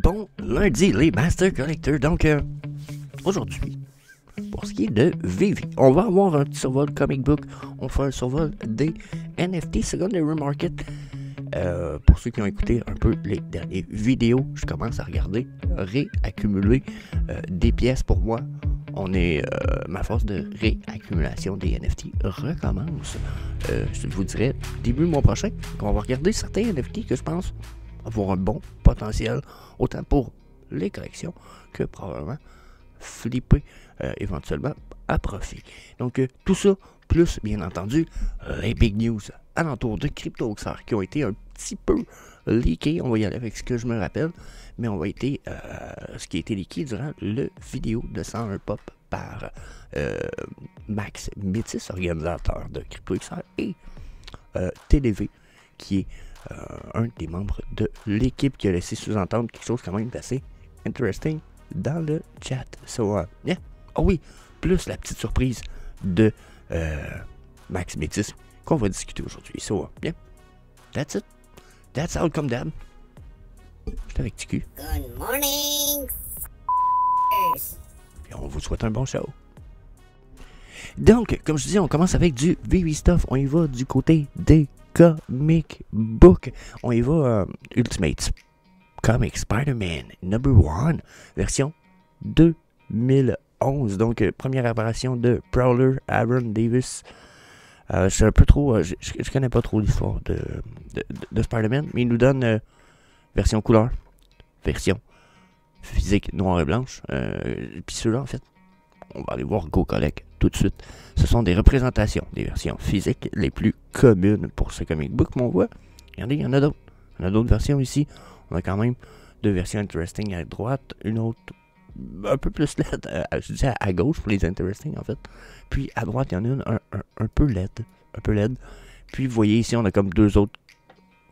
Bon lundi, les Master Collectors. Donc, aujourd'hui, pour ce qui est de Vivi, on va avoir un petit survol comic book. On fait un survol des NFT Secondary Market. Pour ceux qui ont écouté un peu les dernières vidéos, je commence à regarder, réaccumuler des pièces pour moi. Ma phase de réaccumulation des NFT recommence. Je vous dirais début mois prochain qu'on va regarder certains NFT que je pense avoir un bon potentiel, autant pour les collections que probablement flipper éventuellement à profit. Donc tout ça, plus bien entendu les big news alentour de CryptoXR qui ont été un petit peu leakés. On va y aller avec ce que je me rappelle, mais on va été ce qui a été leaké durant le vidéo de 101 Pop par Max Métis, organisateur de CryptoXR, et TDV, qui est un des membres de l'équipe qui a laissé sous-entendre quelque chose quand même assez interesting dans le chat. So, yeah. Oh oui, plus la petite surprise de Max Métis qu'on va discuter aujourd'hui. So, yeah. That's it. That's all comme d'hab. J'étais avec TQ. Good morning. Et on vous souhaite un bon show. Donc, comme je disais, on commence avec du Vivi Stuff. On y va du côté des comic book. On y va Ultimate Comic Spider-Man #1, version 2011. Donc, première apparition de Prowler, Aaron Davis. Je suis un peu trop. Je connais pas trop l'histoire de Spider-Man, mais il nous donne version couleur, version physique noire et blanche. Puis ceux-là, en fait, on va aller voir Go Collect tout de suite. Ce sont des représentations des versions physiques les plus communes pour ce comic book. Mais on voit, regardez, il y en a d'autres. Il y en a d'autres versions ici. On a quand même deux versions interesting à droite, une autre un peu plus LED, je dis à gauche pour les interesting en fait. Puis à droite, il y en a une un peu LED. Un peu LED. Puis vous voyez ici, on a comme deux autres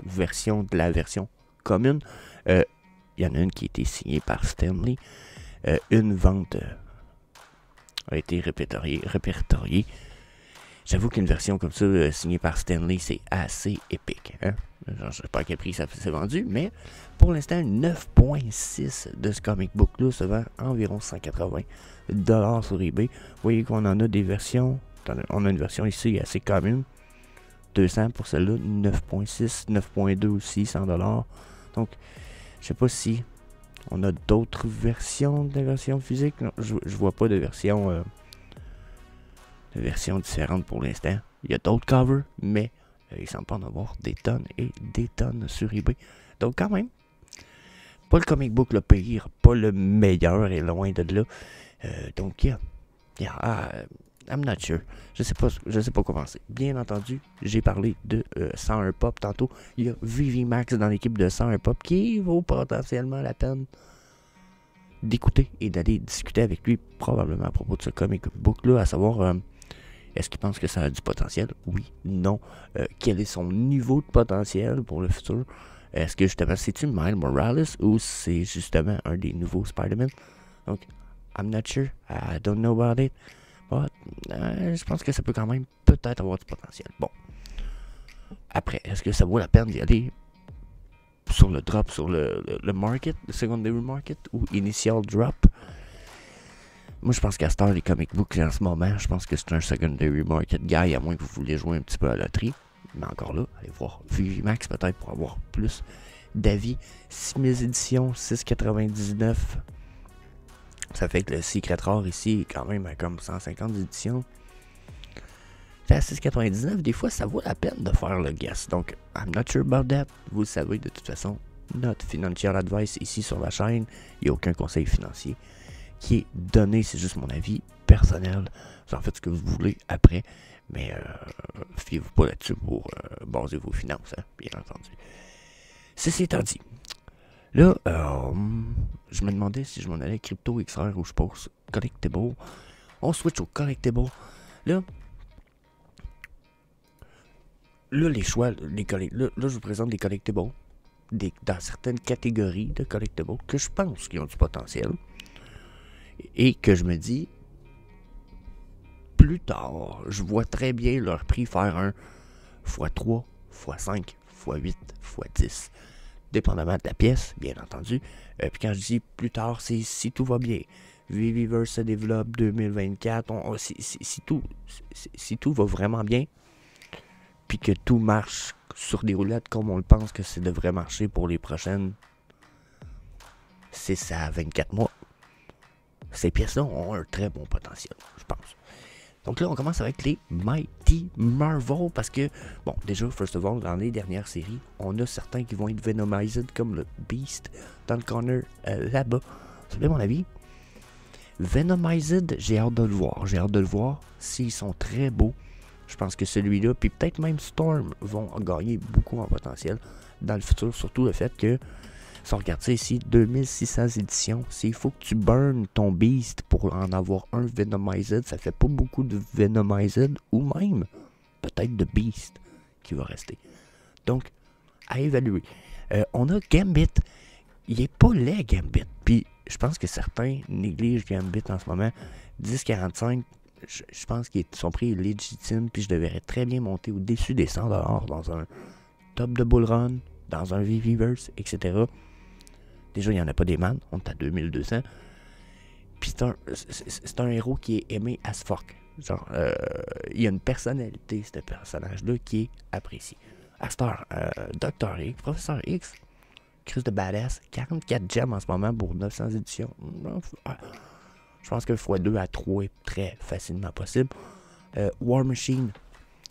versions de la version commune. Il y en a une qui a été signée par Stanley. Une vente a été répertoriée. J'avoue qu'une version comme ça, signée par Stanley, c'est assez épique. Hein? Genre, je sais pas à quel prix ça s'est vendu, mais pour l'instant, 9.6 de ce comic book-là se vend environ 180$ sur eBay. Vous voyez qu'on en a des versions. On a une version ici assez commune. 200 pour celle-là, 9.6, 9.2 aussi, 100$. Donc, je sais pas si on a d'autres versions de la version physique. Non, je vois pas de version différentes pour l'instant. Il y a d'autres covers, mais il semble pas en avoir des tonnes et des tonnes sur eBay. Donc quand même, pas le comic book le pire, pas le meilleur et loin de là. Donc I'm not sure. Je sais pas quoi penser. Bien entendu, j'ai parlé de 101 Pop tantôt. Il y a Vivi Max dans l'équipe de 101 Pop qui vaut potentiellement la peine d'écouter et d'aller discuter avec lui probablement à propos de ce comic book là, à savoir est-ce qu'il pense que ça a du potentiel? Oui, non. Quel est son niveau de potentiel pour le futur? Est-ce que justement c'est-tu Miles Morales ou c'est justement un des nouveaux Spider-Man? Donc, I'm not sure. I don't know about it. But, je pense que ça peut quand même peut-être avoir du potentiel. Bon. Après, est-ce que ça vaut la peine d'y aller sur le drop, sur le market, le secondary market ou initial drop? Moi, je pense qu'à cette heure, les comic books en ce moment, je pense que c'est un secondary market guy, à moins que vous voulez jouer un petit peu à la loterie. Mais encore là, allez voir Vivi Max peut-être pour avoir plus d'avis. 6000 éditions, 6,99. Ça fait que le Secret Rare ici est quand même à comme 150 éditions. C'est à 6,99. Des fois, ça vaut la peine de faire le guess. Donc, I'm not sure about that. Vous le savez de toute façon. Notre financial advice ici sur la chaîne. Il n'y a aucun conseil financier qui est donné, c'est juste mon avis personnel. Vous en faites ce que vous voulez après, mais fiez-vous pas là-dessus pour baser vos finances, hein, bien entendu. Ceci étant dit, là, je me demandais si je m'en allais CryptoXR ou je pose Collectible. On switch au Collectible. Là, les choix, là, je vous présente des Collectibles dans certaines catégories de Collectibles que je pense qu'ils ont du potentiel. Et que je me dis, plus tard, je vois très bien leur prix faire un x3, x5, x8, x10. dépendamment de la pièce, bien entendu. Puis quand je dis plus tard, c'est si tout va bien. Viviverse se développe 2024. Si tout va vraiment bien, puis que tout marche sur des roulettes comme on le pense que ça devrait marcher pour les prochaines 6 à 24 mois, ces pièces-là ont un très bon potentiel, je pense. Donc là, on commence avec les Mighty Marvel, parce que, bon, déjà, first of all, dans les dernières séries, on a certains qui vont être Venomized, comme le Beast, dans le corner là-bas. C'est bien mon avis. Venomized, j'ai hâte de le voir. J'ai hâte de le voir. S'ils sont très beaux, je pense que celui-là, puis peut-être même Storm, vont gagner beaucoup en potentiel dans le futur. Surtout le fait que, si on regarde ça ici, 2600 éditions, s'il faut que tu burnes ton Beast pour en avoir un Venomized, ça fait pas beaucoup de Venomized, ou même peut-être de Beast qui va rester. Donc, à évaluer. On a Gambit. Il est pas laid, Gambit. Puis, je pense que certains négligent Gambit en ce moment. 10,45, je pense que son prix est légitime, puis je devrais très bien monter au-dessus des 100$ dans un top de bull run, dans un Viviverse, etc. Déjà, il n'y en a pas des man, on est à 2200. Puis c'est un héros qui est aimé as fuck. Genre, il y a une personnalité, ce personnage-là, qui est apprécié. Astar, Dr. X, Professeur X, Chris de Badass, 44 gemmes en ce moment pour 900 éditions. Je pense que x2 à 3 est très facilement possible. War Machine,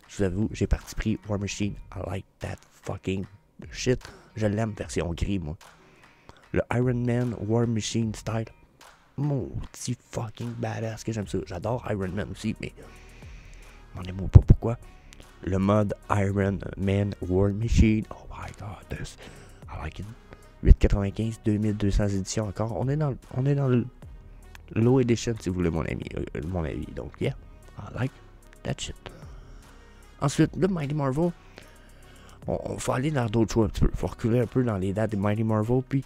je vous avoue, j'ai parti pris War Machine. I like that fucking shit. Je l'aime version gris, moi. Le Iron Man War Machine style. Maudit fucking badass que j'aime ça. J'adore Iron Man aussi, mais m'en aime pas pourquoi. Le mode Iron Man War Machine. Oh my god, this. I like it. 8,95, 2200 éditions encore. On est dans le low edition si vous voulez mon avis. Donc yeah, I like that shit. Ensuite, le Mighty Marvel. On faut aller dans d'autres choix un petit peu. Faut reculer un peu dans les dates des Mighty Marvel. Puis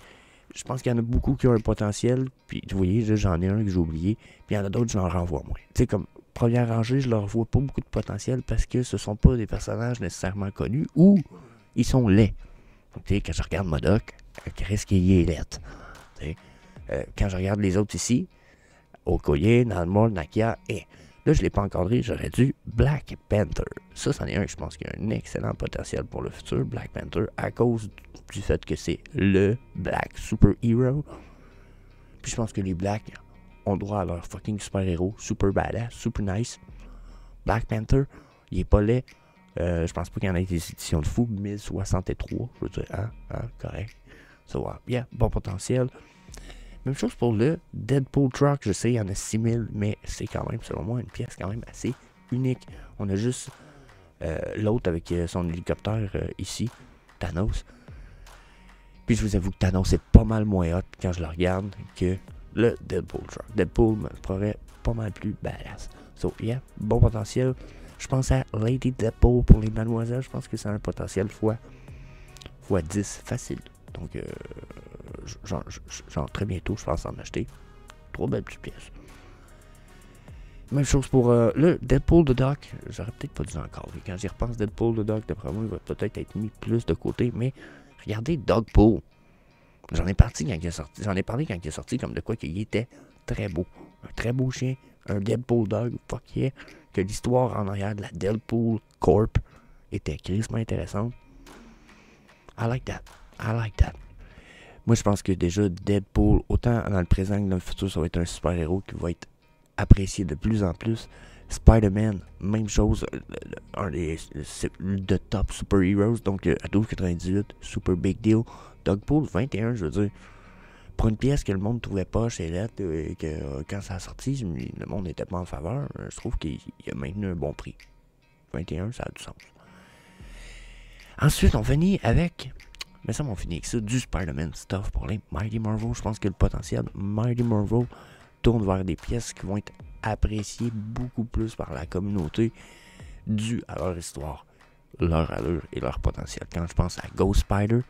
je pense qu'il y en a beaucoup qui ont un potentiel. Puis vous voyez, j'en ai un que j'ai oublié. Puis il y en a d'autres, je l'en renvoie moins. Tu sais, comme première rangée, je leur vois pas beaucoup de potentiel parce que ce sont pas des personnages nécessairement connus ou ils sont laids. Tu sais, quand je regarde Modok, Chris qui est laid. Quand je regarde les autres ici, Okoye, Namor, Nakia, là je l'ai pas encadré, j'aurais dû Black Panther. Ça, c'en est un que je pense qu'il y a un excellent potentiel pour le futur, Black Panther, à cause du fait que c'est le Black Super Hero. Puis je pense que les Blacks ont droit à leur fucking super héros, super badass, super nice. Black Panther, il est pas laid. Je pense pas qu'il y en ait des éditions de fou, 1063, je veux dire, correct. So, yeah, bon potentiel. Même chose pour le Deadpool Truck, je sais, il y en a 6000, mais c'est quand même, selon moi, une pièce quand même assez unique. On a juste l'autre avec son hélicoptère ici, Thanos. Puis je vous avoue que Thanos est pas mal moins hot quand je le regarde que le Deadpool Truck. Deadpool me paraît pas mal plus badass. So, yeah, bon potentiel. Je pense à Lady Deadpool pour les mademoiselles. Je pense que c'est un potentiel fois 10 facile. Donc, genre très bientôt, je pense en acheter 3 belles petites pièces. Même chose pour le Deadpool de Doc. J'aurais peut-être pas dû encore. Quand j'y repense, Deadpool de Doc, d'après moi, il va peut-être être mis plus de côté. Mais regardez Dogpool. J'en ai parlé quand il est sorti, comme de quoi qu'il était très beau. Un très beau chien. Un Deadpool Dog. Fuck yeah. Que l'histoire en arrière de la Deadpool Corp était crissement intéressante. I like that. Moi, je pense que déjà, Deadpool, autant dans le présent que dans le futur, ça va être un super-héros qui va être apprécié de plus en plus. Spider-Man, même chose, un des de top super-heroes, donc à 12,98, super big deal. Dogpool, 21, je veux dire, pour une pièce que le monde trouvait pas chez lettre, et que quand ça a sorti, le monde n'était pas en faveur, je trouve qu'il a maintenu un bon prix. 21, ça a du sens. Ensuite, on finit avec... Mais ça, on finit avec ça, du Spider-Man stuff pour les Mighty Marvel. Je pense que le potentiel Mighty Marvel tourne vers des pièces qui vont être appréciées beaucoup plus par la communauté dû à leur histoire, leur allure et leur potentiel. Quand je pense à Ghost Spider,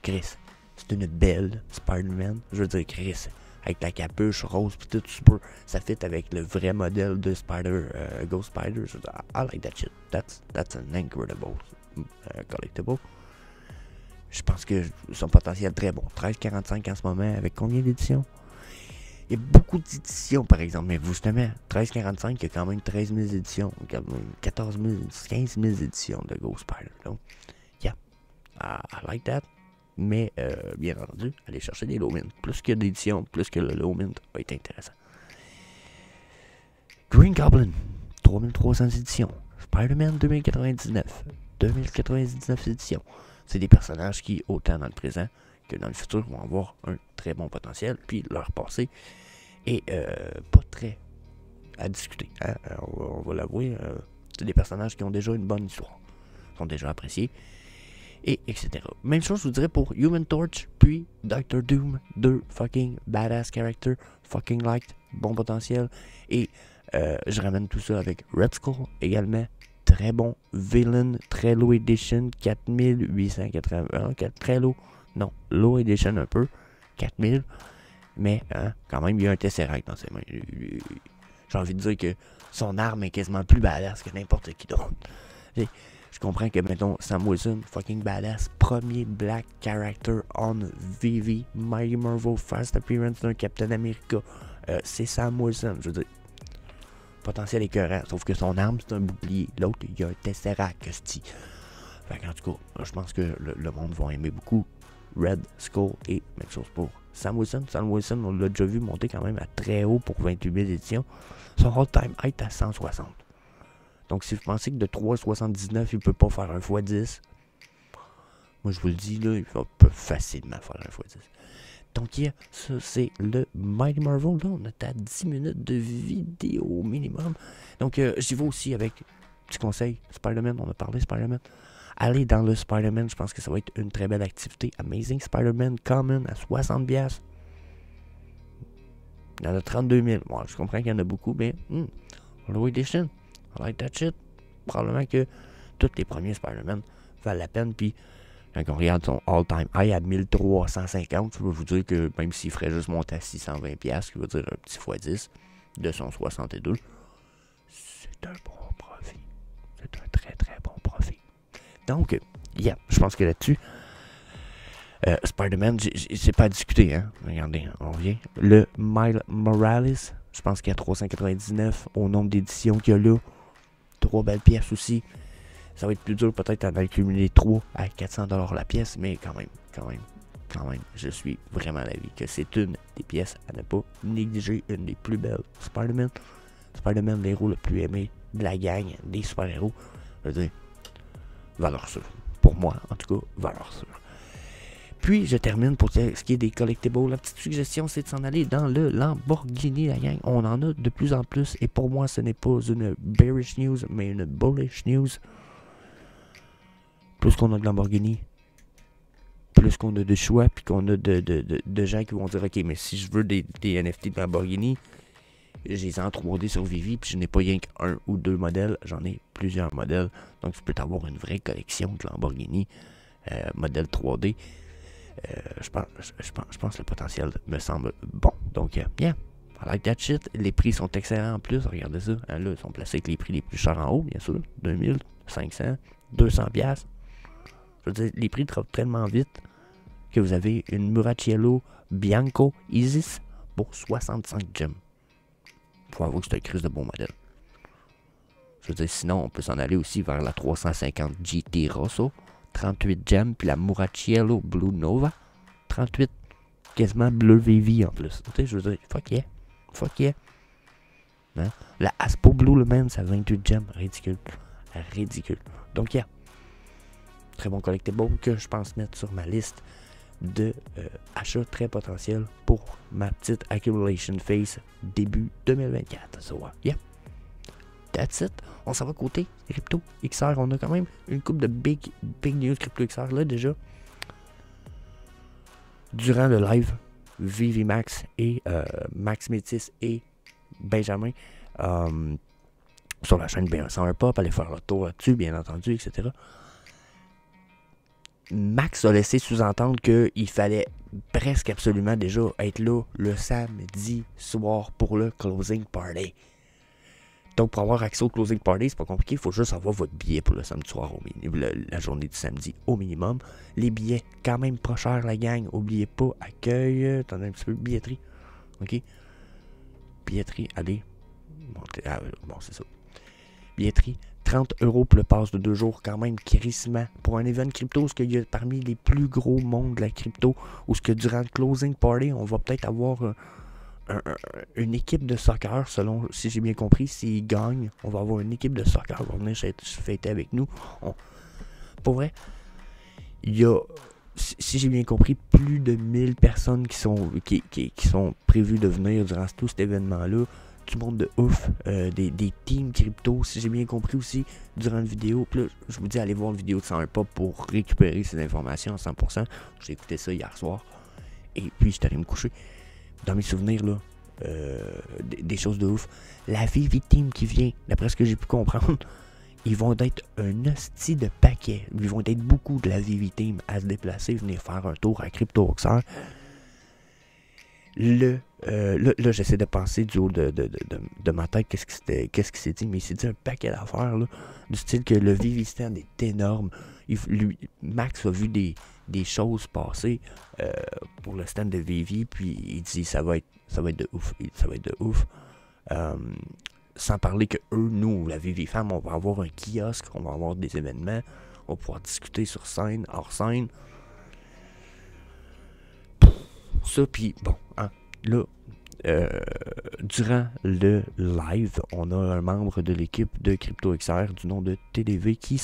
Chris, c'est une belle Spider-Man. Je veux dire, Chris, avec la capuche rose pis tout super, ça fit avec le vrai modèle de Ghost Spider. Je veux dire, I like that shit. That's an incredible collectible. Je pense que son potentiel est très bon. 13,45 en ce moment, avec combien d'éditions? Il y a beaucoup d'éditions, par exemple. Mais justement, 13,45, il y a quand même 13 000 éditions. 14 000, 15 000 éditions de Ghost Spider. Donc, yeah, I like that. Mais, bien entendu, aller chercher des low mint. Plus que d'éditions, plus que le low mint va être intéressant. Green Goblin, 3300 éditions. Spider-Man 2099, 2099 éditions. C'est des personnages qui, autant dans le présent que dans le futur, vont avoir un très bon potentiel. Puis leur passé est pas très à discuter. Hein? On va l'avouer. C'est des personnages qui ont déjà une bonne histoire. Sont déjà appréciés. Et etc. Même chose, je vous dirais pour Human Torch, puis Doctor Doom, deux fucking badass characters, fucking liked, bon potentiel. Et je ramène tout ça avec Red Skull également. Très bon villain, très low edition, 4880. Très low. Non, low edition un peu, 4000. Mais quand même, il y a un Tesseract dans ses mains. J'ai envie de dire que son arme est quasiment plus badass que n'importe qui d'autre. Je comprends que, mettons, Sam Wilson, fucking badass, premier black character on VV, Mighty Marvel, first appearance d'un Captain America. C'est Sam Wilson, je veux dire. Potentiel écœurant, sauf que son arme, c'est un bouclier. L'autre, il y a un Tesseract, sti. Fait qu'en tout cas, je pense que le monde va aimer beaucoup Red Skull et même chose pour Sam Wilson. Sam Wilson, on l'a déjà vu monter quand même à très haut pour 28 000 éditions. Son all-time height à 160. Donc, si vous pensez que de 3,79, il peut pas faire un x10, moi, je vous le dis, là, il peut facilement faire un x10. Donc, yeah, ça, c'est le Mighty Marvel. Là, on est à 10 minutes de vidéo au minimum. Donc, j'y vais aussi avec, petit conseil, Spider-Man, on a parlé Spider-Man. Allez dans le Spider-Man, je pense que ça va être une très belle activité. Amazing Spider-Man Common à 60$. Il y en a 32 000. Bon, je comprends qu'il y en a beaucoup, mais Low Edition, I like that shit. Probablement que tous les premiers Spider-Man valent la peine. Puis, quand on regarde son all-time high à 1350, je peux vous dire que même s'il ferait juste monter à 620$, ce qui veut dire un petit x10 de son 62, c'est un bon profit. C'est un très très bon profit. Donc, yeah, je pense que là-dessus, Spider-Man, c'est pas à discuter, hein. Regardez, on revient. Le Miles Morales, je pense qu'il y a 399 au nombre d'éditions qu'il y a là. 3 belles pièces aussi. Ça va être plus dur peut-être d'en accumuler 3 à 400$ la pièce, mais quand même, je suis vraiment d'avis que c'est une des pièces à ne pas négliger, une des plus belles. Spider-Man, l'héros le plus aimé de la gang des super-héros. Je veux dire, valeur sûre. Pour moi, en tout cas, valeur sûre. Puis, je termine pour ce qui est des collectibles. La petite suggestion, c'est de s'en aller dans le Lamborghini, la gang. On en a de plus en plus. Et pour moi, ce n'est pas une bearish news, mais une bullish news. Plus qu'on a de Lamborghini, plus qu'on a de choix, puis qu'on a de gens qui vont dire, ok, mais si je veux des NFT de Lamborghini, j'ai les en 3D sur Vivi, puis je n'ai pas rien qu'un ou deux modèles, j'en ai plusieurs modèles. Donc, tu peux avoir une vraie collection de Lamborghini, modèle 3D. Je pense que le potentiel me semble bon. Donc, yeah, I like that shit. Les prix sont excellents en plus. Regardez ça. Hein, là, ils sont placés avec les prix les plus chers en haut, bien sûr. 2000, 500, 200$. Je veux dire, les prix droppent tellement vite que vous avez une Muraciello Bianco Isis pour 65 gems. Faut avouer que c'est un crise de bon modèle. Je veux dire, sinon, on peut s'en aller aussi vers la 350 GT Rosso. 38 gems, puis la Muraciello Blue Nova, 38, quasiment bleu VV en plus. Tu sais, je veux dire, fuck yeah. Hein? La Aspo Blue, le même, ça a 28 gems, ridicule. Donc, yeah, très bon collectible que je pense mettre sur ma liste de achats très potentiels pour ma petite accumulation phase début 2024. So, yeah. That's it. On s'en va côté Crypto XR. On a quand même une couple de big news Crypto XR là déjà. Durant le live, Vivi Max et Max Métis et Benjamin sur la chaîne B101 Pop, allez faire le tour là-dessus, bien entendu, etc. Max a laissé sous-entendre qu'il fallait presque absolument déjà être là le samedi soir pour le closing party. Donc, pour avoir accès au closing party, c'est pas compliqué. Il faut juste avoir votre billet pour le samedi soir, la journée du samedi au minimum. Les billets, quand même pas chers, la gang. Oubliez pas, accueil. Attendez un petit peu, billetterie. OK? Billetterie, allez. Bon, c'est ça. Billetterie, 30 € pour le pass de 2 jours, quand même, crissement. Pour un event crypto, ce qu'il y a parmi les plus gros mondes de la crypto, ou ce que durant le closing party, on va peut-être avoir une équipe de soccer, selon, si j'ai bien compris, s'ils gagnent, on va avoir une équipe de soccer qui va venir fêter avec nous. Pour vrai, il y a, si j'ai bien compris, plus de 1000 personnes qui sont prévues de venir durant tout cet événement-là. Du monde de ouf, des teams crypto, si j'ai bien compris aussi, durant la vidéo. Puis là, je vous dis, allez voir la vidéo de 101 Pop pour récupérer ces informations à 100%. J'ai écouté ça hier soir. Et puis, j'étais allé me coucher. Dans mes souvenirs, là, des choses de ouf. La VV Team qui vient, d'après ce que j'ai pu comprendre, ils vont être un hostie de paquet. Ils vont être beaucoup de la VV Team à se déplacer, venir faire un tour à CryptoOxer. Là, j'essaie de penser du haut de ma tête qu'est-ce qui s'est dit, mais il s'est dit un paquet d'affaires, là, du style que le VV Stand est énorme. Max a vu des choses passer pour le stand de VV, puis il dit ça va être de ouf, ça va être de ouf. Sans parler que eux, nous, la VV Femme, on va avoir un kiosque, on va avoir des événements, on va pouvoir discuter sur scène, hors scène. Ça, puis bon, hein, là, durant le live, on a un membre de l'équipe de CryptoXR du nom de TDV qui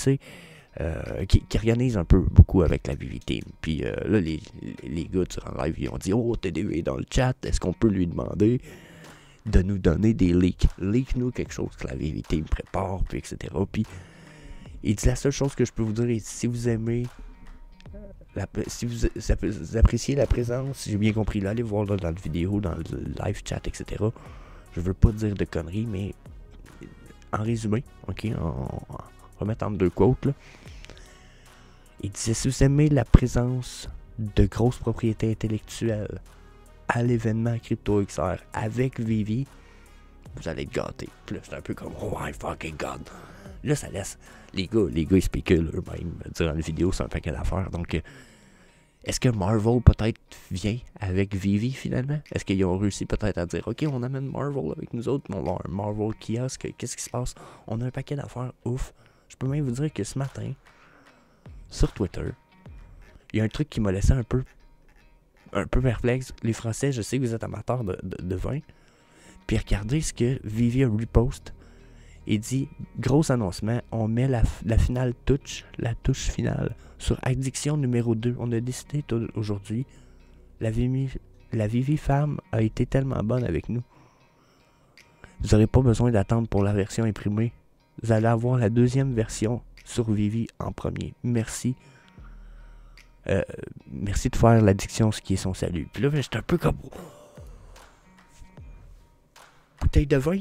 organise un peu beaucoup avec la VV Team. Puis là, les gars durant le live, ils ont dit « Oh, TDV est dans le chat, est-ce qu'on peut lui demander de nous donner des leaks? Leak-nous quelque chose que la VV Team prépare, puis etc. » Puis il dit « La seule chose que je peux vous dire est si vous aimez... si vous appréciez la présence, si j'ai bien compris, là, allez voir là, dans la vidéo, dans le live chat, etc. Je veux pas dire de conneries, mais en résumé, ok, on va mettre en 2 quotes, là. Il disait, si vous aimez la présence de grosses propriétés intellectuelles à l'événement CryptoXR avec Vivi, vous allez être gâtés. Puis là, c'est un peu comme, oh my fucking god. Là, ça laisse les gars, ils spéculent eux-mêmes durant la vidéo, c'est un paquet d'affaires. Donc, est-ce que Marvel peut-être vient avec Vivi finalement? Est-ce qu'ils ont réussi peut-être à dire, ok, on amène Marvel avec nous autres, mais on va avoir un Marvel kiosque, qu'est-ce qui se passe? On a un paquet d'affaires, ouf. Je peux même vous dire que ce matin, sur Twitter, il y a un truc qui m'a laissé un peu perplexe. Les Français, je sais que vous êtes amateurs de vin. Puis regardez ce que Vivi a repost. Il dit, gros annoncement, on met la finale touche, la touche finale, sur Addiction numéro 2. On a décidé aujourd'hui, la Vivi Femme a été tellement bonne avec nous. Vous n'aurez pas besoin d'attendre pour la version imprimée. Vous allez avoir la deuxième version sur Vivi en premier. Merci. Merci de faire l'addiction, ce qui est son salut. Puis là, j'étais un peu comme... Bouteille de vin?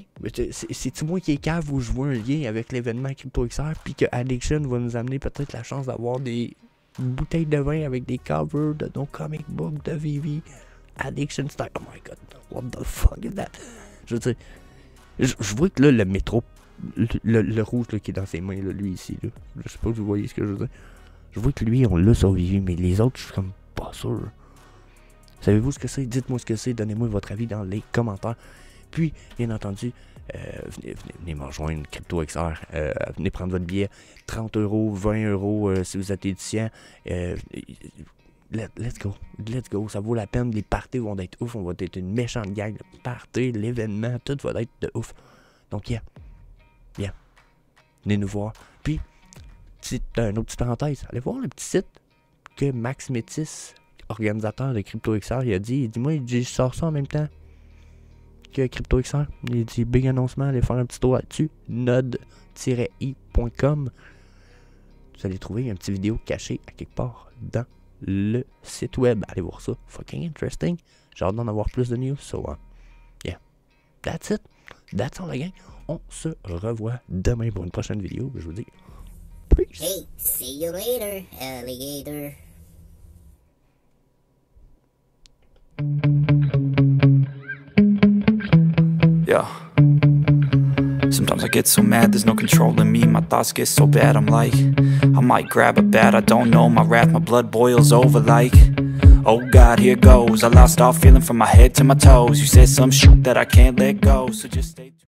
C'est-tu moi qui est cave où je vois un lien avec l'événement CryptoXR puis que Addiction va nous amener peut-être la chance d'avoir des bouteilles de vin avec des covers de nos comic books de Vivi. Addiction style. Oh my god, what the fuck is that? Je veux dire, je vois que là, le métro, le rouge là, qui est dans ses mains, là, lui ici, là, je sais pas si vous voyez ce que je veux dire. Je vois que lui, on l'a sur Vivi, mais les autres, je suis comme pas sûr. Savez-vous ce que c'est? Dites-moi ce que c'est, donnez-moi votre avis dans les commentaires. Puis, bien entendu, venez me rejoindre CryptoXR, venez prendre votre billet, 30 €, 20 € si vous êtes étudiant. Let's go, ça vaut la peine, les parties vont être ouf, on va être une méchante gang, le party, l'événement, tout va être de ouf. Donc, venez nous voir. Puis, une autre petite parenthèse, allez voir le petit site que Max Métis, organisateur de CryptoXR, il a dit, moi, je sors ça en même temps que CryptoXR. Il dit big annoncement, allez faire un petit tour là-dessus, node-i.com. Vous allez trouver une petite vidéo cachée à quelque part dans le site web. Allez voir ça, fucking interesting. J'ai hâte d'en avoir plus de news. So, that's it. That's all la gang. On se revoit demain pour une prochaine vidéo. Je vous dis peace. Hey, see you later, alligator. Yeah. Sometimes Sometimes I get so mad, there's no controlling me. My thoughts get so bad, I'm like, I might grab a bat, I don't know. My wrath, my blood boils over like, oh God, here goes. I lost all feeling from my head to my toes. You said some shit that I can't let go, so just stay